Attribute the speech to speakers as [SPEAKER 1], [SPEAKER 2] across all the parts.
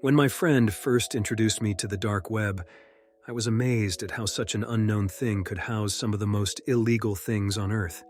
[SPEAKER 1] When my friend first introduced me to the dark web, I was amazed at how such an unknown thing could house some of the most illegal things on Earth.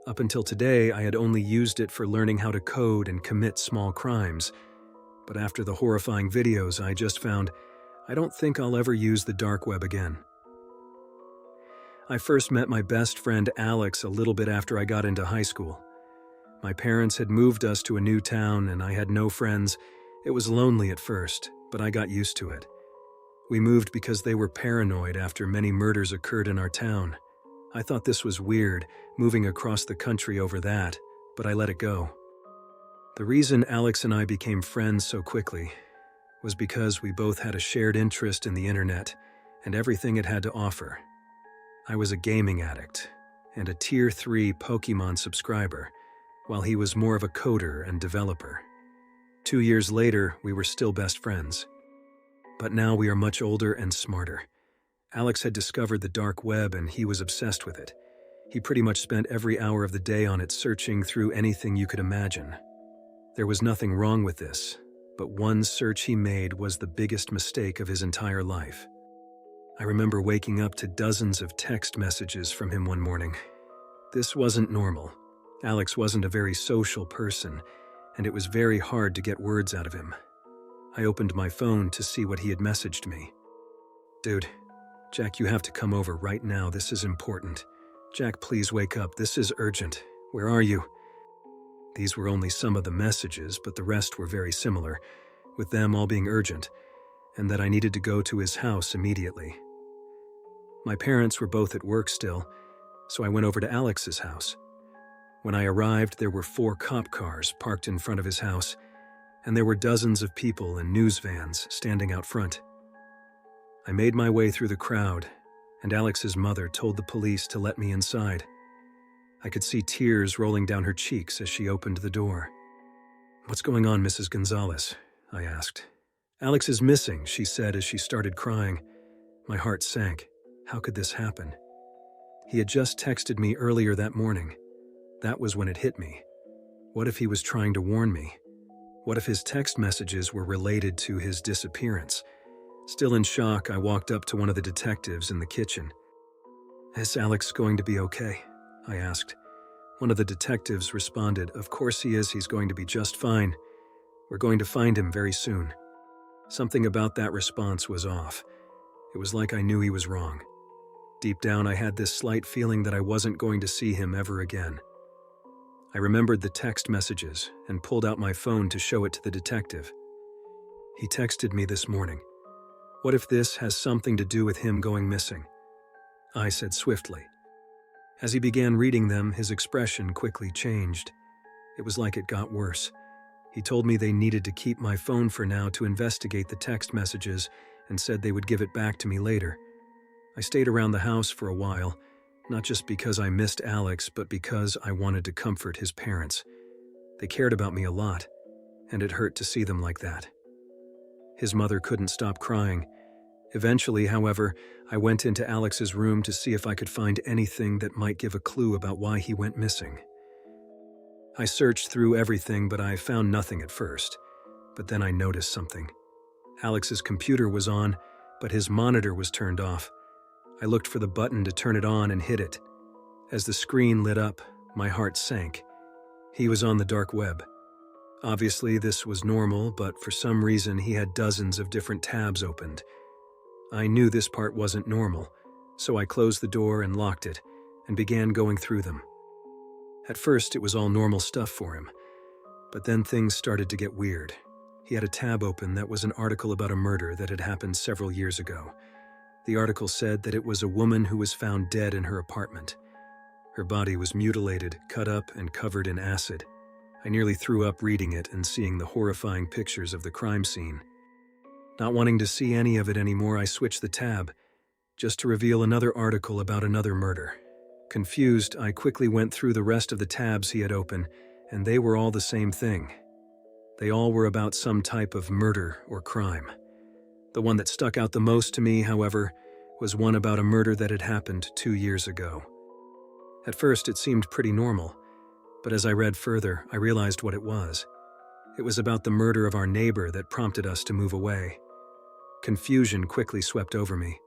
[SPEAKER 1] Up until today, I had only used it for learning how to code and commit small crimes. But after the horrifying videos I just found, I don't think I'll ever use the dark web again. I first met my best friend Alex a little bit after I got into high school. My parents had moved us to a new town and I had no friends. It was lonely at first, but I got used to it. We moved because they were paranoid after many murders occurred in our town. I thought this was weird, moving across the country over that, but I let it go. The reason Alex and I became friends so quickly was because we both had a shared interest in the internet and everything it had to offer. I was a gaming addict and a Tier 3 Pokemon subscriber, while he was more of a coder and developer. 2 years later, we were still best friends. But now we are much older and smarter. Alex had discovered the dark web and he was obsessed with it. He pretty much spent every hour of the day on it, searching through anything you could imagine. There was nothing wrong with this, but one search he made was the biggest mistake of his entire life. I remember waking up to dozens of text messages from him one morning. This wasn't normal. Alex wasn't a very social person, and it was very hard to get words out of him. I opened my phone to see what he had messaged me. "Dude, Jack, you have to come over right now. This is important. Jack, please wake up. This is urgent. Where are you?" These were only some of the messages, but the rest were very similar, with them all being urgent, and that I needed to go to his house immediately. My parents were both at work still, so I went over to Alex's house. When I arrived, there were 4 cop cars parked in front of his house, and there were dozens of people in news vans standing out front. I made my way through the crowd, and Alex's mother told the police to let me inside. I could see tears rolling down her cheeks as she opened the door. "What's going on, Mrs. Gonzalez?" I asked. "Alex is missing," she said as she started crying. My heart sank. How could this happen? He had just texted me earlier that morning. That was when it hit me. What if he was trying to warn me? What if his text messages were related to his disappearance? Still in shock, I walked up to one of the detectives in the kitchen. "Is Alex going to be okay?" I asked. One of the detectives responded, "Of course he is. He's going to be just fine. We're going to find him very soon." Something about that response was off. It was like I knew he was wrong. Deep down, I had this slight feeling that I wasn't going to see him ever again. I remembered the text messages and pulled out my phone to show it to the detective. "He texted me this morning. What if this has something to do with him going missing?" I said swiftly. As he began reading them, his expression quickly changed. It was like it got worse. He told me they needed to keep my phone for now to investigate the text messages and said they would give it back to me later. I stayed around the house for a while, not just because I missed Alex, but because I wanted to comfort his parents. They cared about me a lot, and it hurt to see them like that. His mother couldn't stop crying. Eventually, however, I went into Alex's room to see if I could find anything that might give a clue about why he went missing. I searched through everything, but I found nothing at first. But then I noticed something. Alex's computer was on, but his monitor was turned off. I looked for the button to turn it on and hit it. As the screen lit up, my heart sank. He was on the dark web. Obviously, this was normal, but for some reason he had dozens of different tabs opened. I knew this part wasn't normal, so I closed the door and locked it, and began going through them. At first, it was all normal stuff for him, but then things started to get weird. He had a tab open that was an article about a murder that had happened several years ago. The article said that it was a woman who was found dead in her apartment. Her body was mutilated, cut up, and covered in acid. I nearly threw up reading it and seeing the horrifying pictures of the crime scene. Not wanting to see any of it anymore, I switched the tab, just to reveal another article about another murder. Confused, I quickly went through the rest of the tabs he had open, and they were all the same thing. They all were about some type of murder or crime. The one that stuck out the most to me, however, was one about a murder that had happened 2 years ago. At first, it seemed pretty normal, but as I read further, I realized what it was. It was about the murder of our neighbor that prompted us to move away. Confusion quickly swept over me.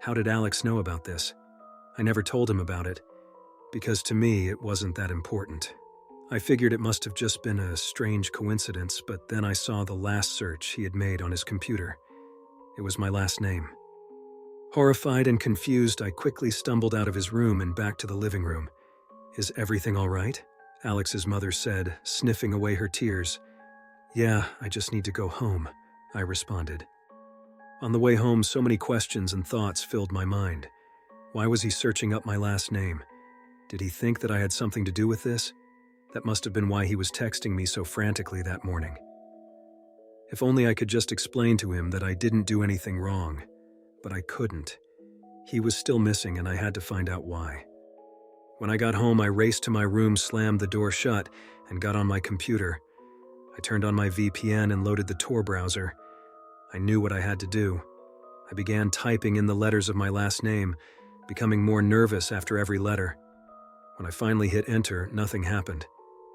[SPEAKER 1] How did Alex know about this? I never told him about it, because to me it wasn't that important. I figured it must have just been a strange coincidence, but then I saw the last search he had made on his computer. It was my last name. Horrified and confused, I quickly stumbled out of his room and back to the living room. "Is everything all right?" Alex's mother said, sniffing away her tears. "Yeah, I just need to go home," I responded. On the way home, so many questions and thoughts filled my mind. Why was he searching up my last name? Did he think that I had something to do with this? That must have been why he was texting me so frantically that morning. If only I could just explain to him that I didn't do anything wrong. But I couldn't. He was still missing, and I had to find out why. When I got home, I raced to my room, slammed the door shut, and got on my computer. I turned on my VPN and loaded the Tor browser. I knew what I had to do. I began typing in the letters of my last name, becoming more nervous after every letter. When I finally hit enter, nothing happened.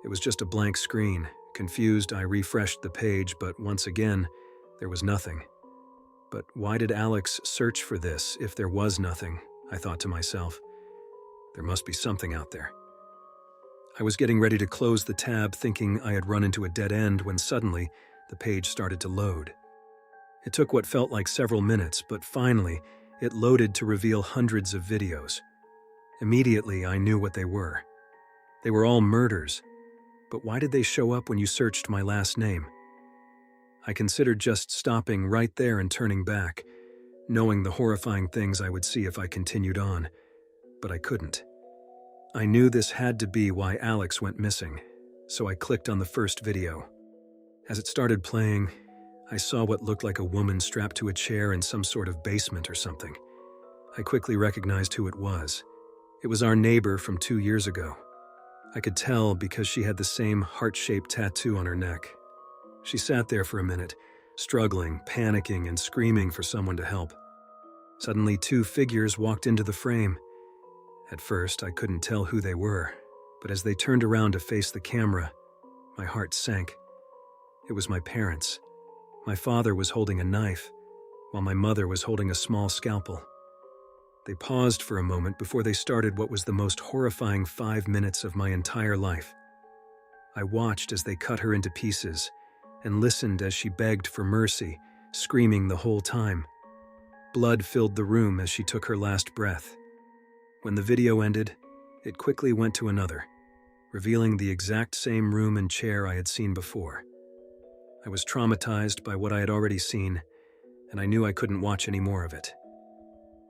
[SPEAKER 1] It was just a blank screen. Confused, I refreshed the page, but once again, there was nothing. But why did Alex search for this if there was nothing? I thought to myself. There must be something out there. I was getting ready to close the tab, thinking I had run into a dead end, when suddenly the page started to load. It took what felt like several minutes, but finally it loaded to reveal hundreds of videos. Immediately I knew what they were. They were all murders. But why did they show up when you searched my last name? I considered just stopping right there and turning back, knowing the horrifying things I would see if I continued on. But I couldn't. I knew this had to be why Alex went missing, so I clicked on the first video. As it started playing, I saw what looked like a woman strapped to a chair in some sort of basement or something. I quickly recognized who it was. It was our neighbor from 2 years ago. I could tell because she had the same heart-shaped tattoo on her neck. She sat there for a minute, struggling, panicking, and screaming for someone to help. Suddenly, 2 figures walked into the frame. At first, I couldn't tell who they were, but as they turned around to face the camera, my heart sank. It was my parents. My father was holding a knife, while my mother was holding a small scalpel. They paused for a moment before they started what was the most horrifying 5 minutes of my entire life. I watched as they cut her into pieces and listened as she begged for mercy, screaming the whole time. Blood filled the room as she took her last breath. When the video ended, it quickly went to another, revealing the exact same room and chair I had seen before. I was traumatized by what I had already seen, and I knew I couldn't watch any more of it.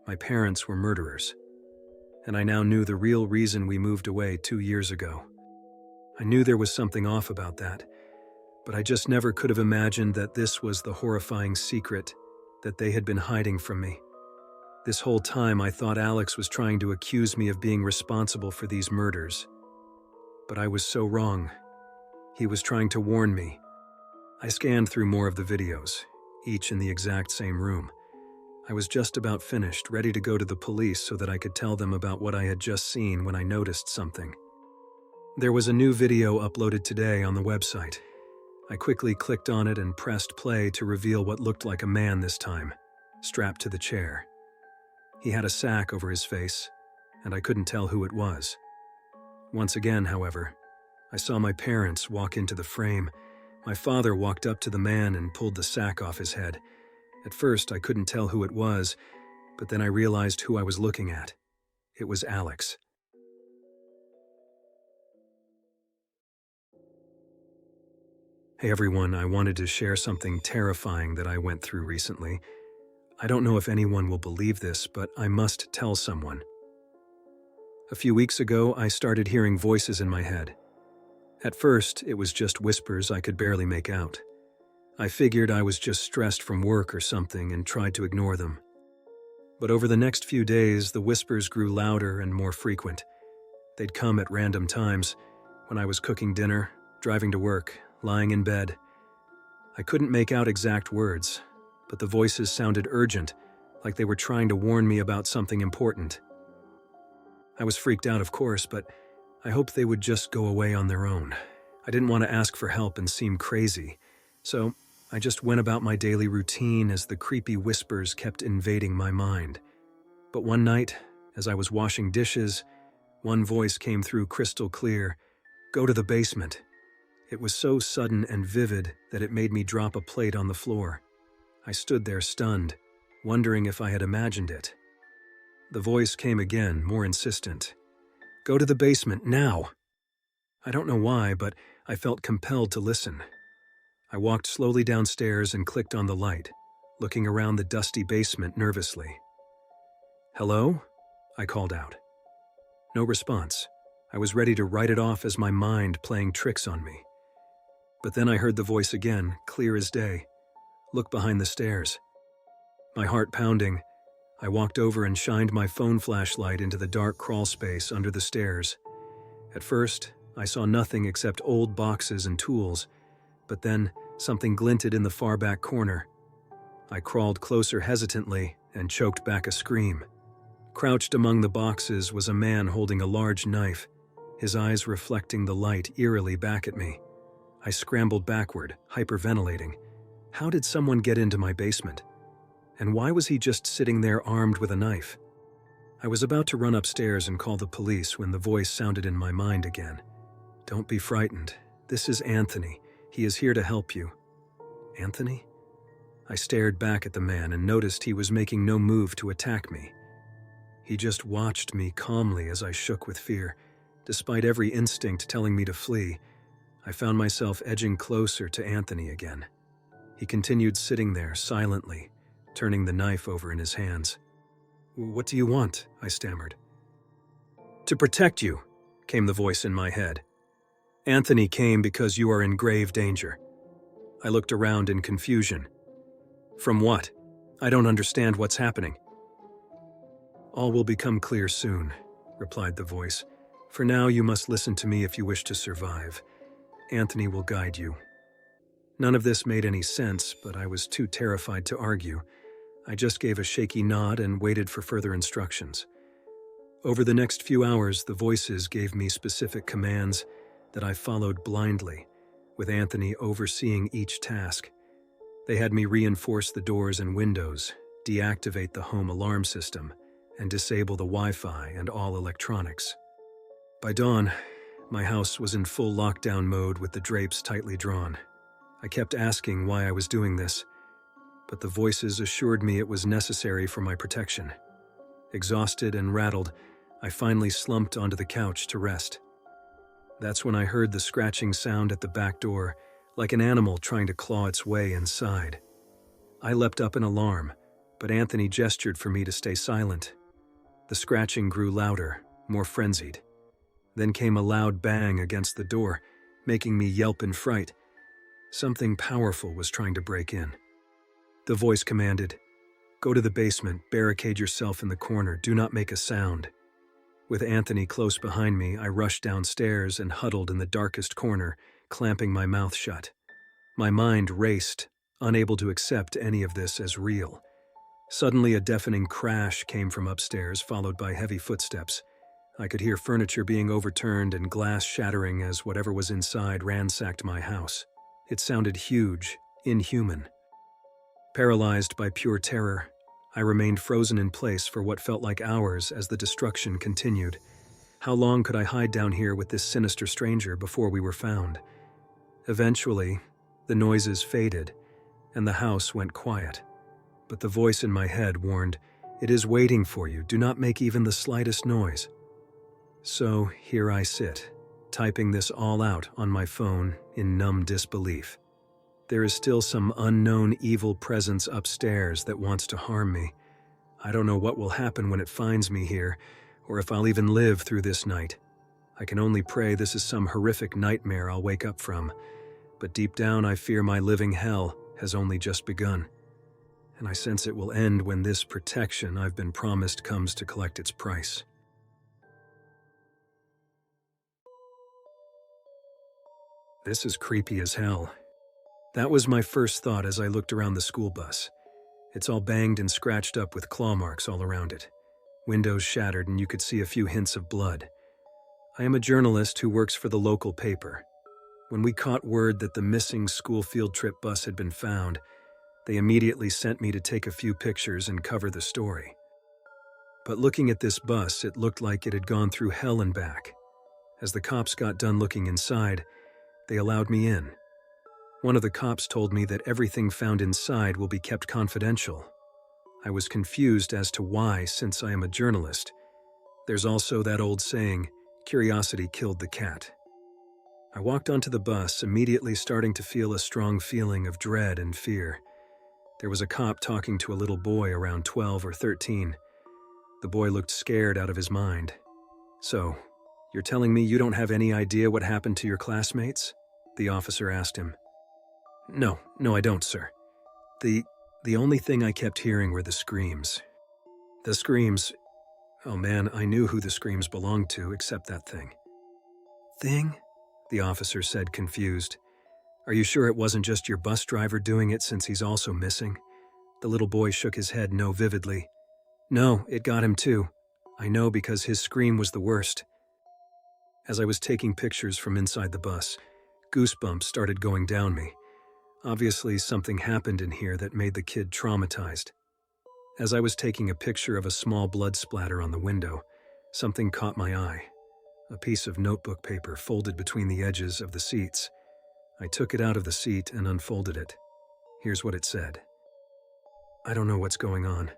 [SPEAKER 1] My parents were murderers, and I now knew the real reason we moved away 2 years ago. I knew there was something off about that, but I just never could have imagined that this was the horrifying secret that they had been hiding from me. This whole time I thought Alex was trying to accuse me of being responsible for these murders. But I was so wrong. He was trying to warn me. I scanned through more of the videos, each in the exact same room. I was just about finished, ready to go to the police so that I could tell them about what I had just seen when I noticed something. There was a new video uploaded today on the website. I quickly clicked on it and pressed play to reveal what looked like a man this time, strapped to the chair. He had a sack over his face, and I couldn't tell who it was. Once again, however, I saw my parents walk into the frame. My father walked up to the man and pulled the sack off his head. At first, I couldn't tell who it was, but then I realized who I was looking at. It was Alex. Hey everyone, I wanted to share something terrifying that I went through recently. I don't know if anyone will believe this, but I must tell someone. A few weeks ago, I started hearing voices in my head. At first, it was just whispers I could barely make out. I figured I was just stressed from work or something and tried to ignore them. But over the next few days, the whispers grew louder and more frequent. They'd come at random times, when I was cooking dinner, driving to work, lying in bed. I couldn't make out exact words, but the voices sounded urgent, like they were trying to warn me about something important. I was freaked out, of course, but I hoped they would just go away on their own. I didn't want to ask for help and seem crazy, so I just went about my daily routine as the creepy whispers kept invading my mind. But one night, as I was washing dishes, one voice came through crystal clear, "Go to the basement." It was so sudden and vivid that it made me drop a plate on the floor. I stood there stunned, wondering if I had imagined it. The voice came again, more insistent. "Go to the basement, now!" I don't know why, but I felt compelled to listen. I walked slowly downstairs and clicked on the light, looking around the dusty basement nervously. "Hello?" I called out. No response. I was ready to write it off as my mind playing tricks on me. But then I heard the voice again, clear as day. "Look behind the stairs." My heart pounding, I walked over and shined my phone flashlight into the dark crawl space under the stairs. At first, I saw nothing except old boxes and tools, but then something glinted in the far back corner. I crawled closer hesitantly and choked back a scream. Crouched among the boxes was a man holding a large knife, his eyes reflecting the light eerily back at me. I scrambled backward, hyperventilating. How did someone get into my basement? And why was he just sitting there armed with a knife? I was about to run upstairs and call the police when the voice sounded in my mind again. "Don't be frightened. This is Anthony. He is here to help you." Anthony? I stared back at the man and noticed he was making no move to attack me. He just watched me calmly as I shook with fear. Despite every instinct telling me to flee, I found myself edging closer to Anthony again. He continued sitting there silently, turning the knife over in his hands. "What do you want?" I stammered. "To protect you," came the voice in my head. "Anthony came because you are in grave danger." I looked around in confusion. "From what? I don't understand what's happening." "All will become clear soon," replied the voice. "For now, you must listen to me if you wish to survive. Anthony will guide you." None of this made any sense, but I was too terrified to argue. I just gave a shaky nod and waited for further instructions. Over the next few hours, the voices gave me specific commands that I followed blindly, with Anthony overseeing each task. They had me reinforce the doors and windows, deactivate the home alarm system, and disable the Wi-Fi and all electronics. By dawn, my house was in full lockdown mode with the drapes tightly drawn. I kept asking why I was doing this, but the voices assured me it was necessary for my protection. Exhausted and rattled, I finally slumped onto the couch to rest. That's when I heard the scratching sound at the back door, like an animal trying to claw its way inside. I leapt up in alarm, but Anthony gestured for me to stay silent. The scratching grew louder, more frenzied. Then came a loud bang against the door, making me yelp in fright. Something powerful was trying to break in. The voice commanded, "Go to the basement, barricade yourself in the corner, do not make a sound." With Anthony close behind me, I rushed downstairs and huddled in the darkest corner, clamping my mouth shut. My mind raced, unable to accept any of this as real. Suddenly, a deafening crash came from upstairs, followed by heavy footsteps. I could hear furniture being overturned and glass shattering as whatever was inside ransacked my house. It sounded huge, inhuman. Paralyzed by pure terror, I remained frozen in place for what felt like hours as the destruction continued. How long could I hide down here with this sinister stranger before we were found? Eventually, the noises faded, and the house went quiet. But the voice in my head warned, "It is waiting for you, do not make even the slightest noise." So here I sit, typing this all out on my phone in numb disbelief. There is still some unknown evil presence upstairs that wants to harm me. I don't know what will happen when it finds me here, or if I'll even live through this night. I can only pray this is some horrific nightmare I'll wake up from, but deep down I fear my living hell has only just begun. And I sense it will end when this protection I've been promised comes to collect its price. This is creepy as hell. That was my first thought as I looked around the school bus. It's all banged and scratched up with claw marks all around it. Windows shattered and you could see a few hints of blood. I am a journalist who works for the local paper. When we caught word that the missing school field trip bus had been found, they immediately sent me to take a few pictures and cover the story. But looking at this bus, it looked like it had gone through hell and back. As the cops got done looking inside, they allowed me in. One of the cops told me that everything found inside will be kept confidential. I was confused as to why, since I am a journalist. There's also that old saying, curiosity killed the cat. I walked onto the bus, immediately starting to feel a strong feeling of dread and fear. There was a cop talking to a little boy around 12 or 13. The boy looked scared out of his mind. "So, you're telling me you don't have any idea what happened to your classmates?" the officer asked him. No, I don't, sir. The only thing I kept hearing were the screams. The screams... Oh man, I knew who the screams belonged to, except that thing. Thing? The officer said, confused. Are you sure it wasn't just your bus driver doing it since he's also missing? The little boy shook his head no vividly. No, it got him too. I know because his scream was the worst. As I was taking pictures from inside the bus, goosebumps started going down me. Obviously, something happened in here that made the kid traumatized. As I was taking a picture of a small blood splatter on the window, something caught my eye. A piece of notebook paper folded between the edges of the seats. I took it out of the seat and unfolded it. Here's what it said. I don't know what's going on.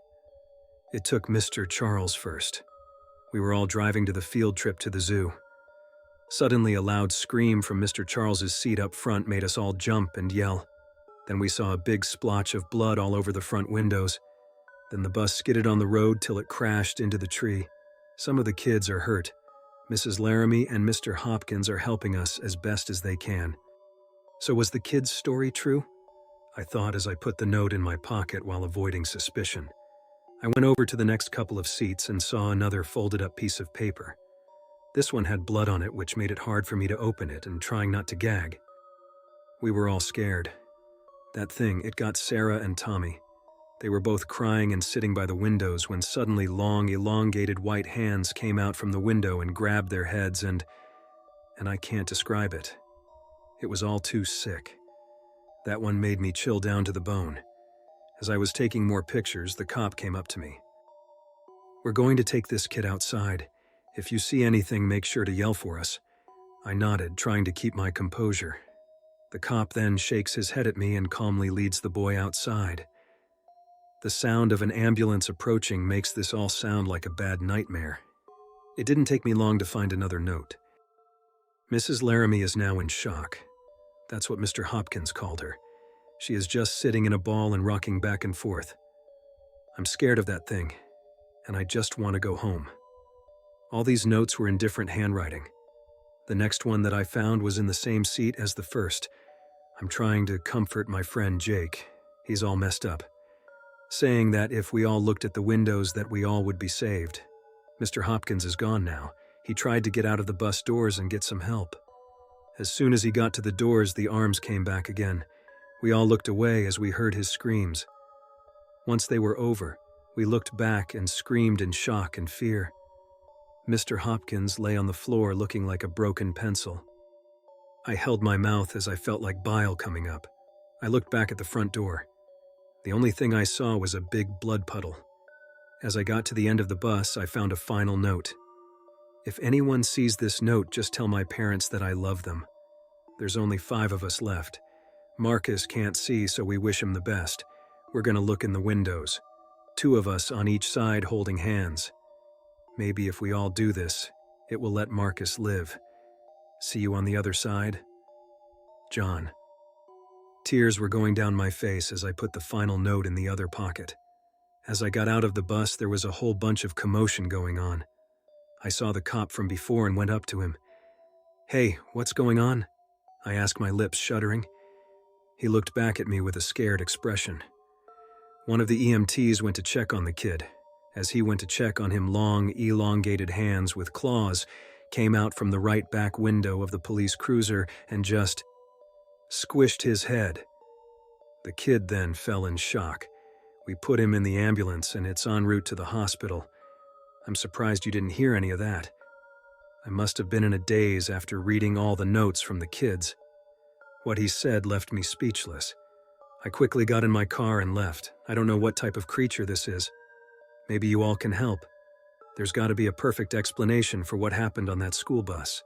[SPEAKER 1] It took Mr. Charles first. We were all driving to the field trip to the zoo. Suddenly, a loud scream from Mr. Charles's seat up front made us all jump and yell. Then we saw a big splotch of blood all over the front windows. Then the bus skidded on the road till it crashed into the tree. Some of the kids are hurt. Mrs. Laramie and Mr. Hopkins are helping us as best as they can. So was the kid's story true? I thought as I put the note in my pocket while avoiding suspicion. I went over to the next couple of seats and saw another folded up piece of paper. This one had blood on it, which made it hard for me to open it and trying not to gag. We were all scared. That thing, it got Sarah and Tommy. They were both crying and sitting by the windows when suddenly long, elongated white hands came out from the window and grabbed their heads and I can't describe it. It was all too sick. That one made me chill down to the bone. As I was taking more pictures, the cop came up to me. We're going to take this kid outside. If you see anything, make sure to yell for us. I nodded, trying to keep my composure. The cop then shakes his head at me and calmly leads the boy outside. The sound of an ambulance approaching makes this all sound like a bad nightmare. It didn't take me long to find another note. Mrs. Laramie is now in shock. That's what Mr. Hopkins called her. She is just sitting in a ball and rocking back and forth. I'm scared of that thing, and I just want to go home. All these notes were in different handwriting. The next one that I found was in the same seat as the first. I'm trying to comfort my friend Jake. He's all messed up. Saying that if we all looked at the windows that we all would be saved. Mr. Hopkins is gone now. He tried to get out of the bus doors and get some help. As soon as he got to the doors, the arms came back again. We all looked away as we heard his screams. Once they were over, we looked back and screamed in shock and fear. Mr. Hopkins lay on the floor looking like a broken pencil. I held my mouth as I felt like bile coming up. I looked back at the front door. The only thing I saw was a big blood puddle. As I got to the end of the bus, I found a final note. If anyone sees this note, just tell my parents that I love them. There's only 5 of us left. Marcus can't see, so we wish him the best. We're gonna look in the windows. 2 of us on each side holding hands. Maybe if we all do this, it will let Marcus live. See you on the other side. John. Tears were going down my face as I put the final note in the other pocket. As I got out of the bus, there was a whole bunch of commotion going on. I saw the cop from before and went up to him. Hey, what's going on? I asked, my lips shuddering. He looked back at me with a scared expression. One of the EMTs went to check on the kid. As he went to check on him, long, elongated hands with claws came out from the right back window of the police cruiser and just squished his head. The kid then fell in shock. We put him in the ambulance and it's en route to the hospital. I'm surprised you didn't hear any of that. I must have been in a daze after reading all the notes from the kids. What he said left me speechless. I quickly got in my car and left. I don't know what type of creature this is. Maybe you all can help. There's got to be a perfect explanation for what happened on that school bus.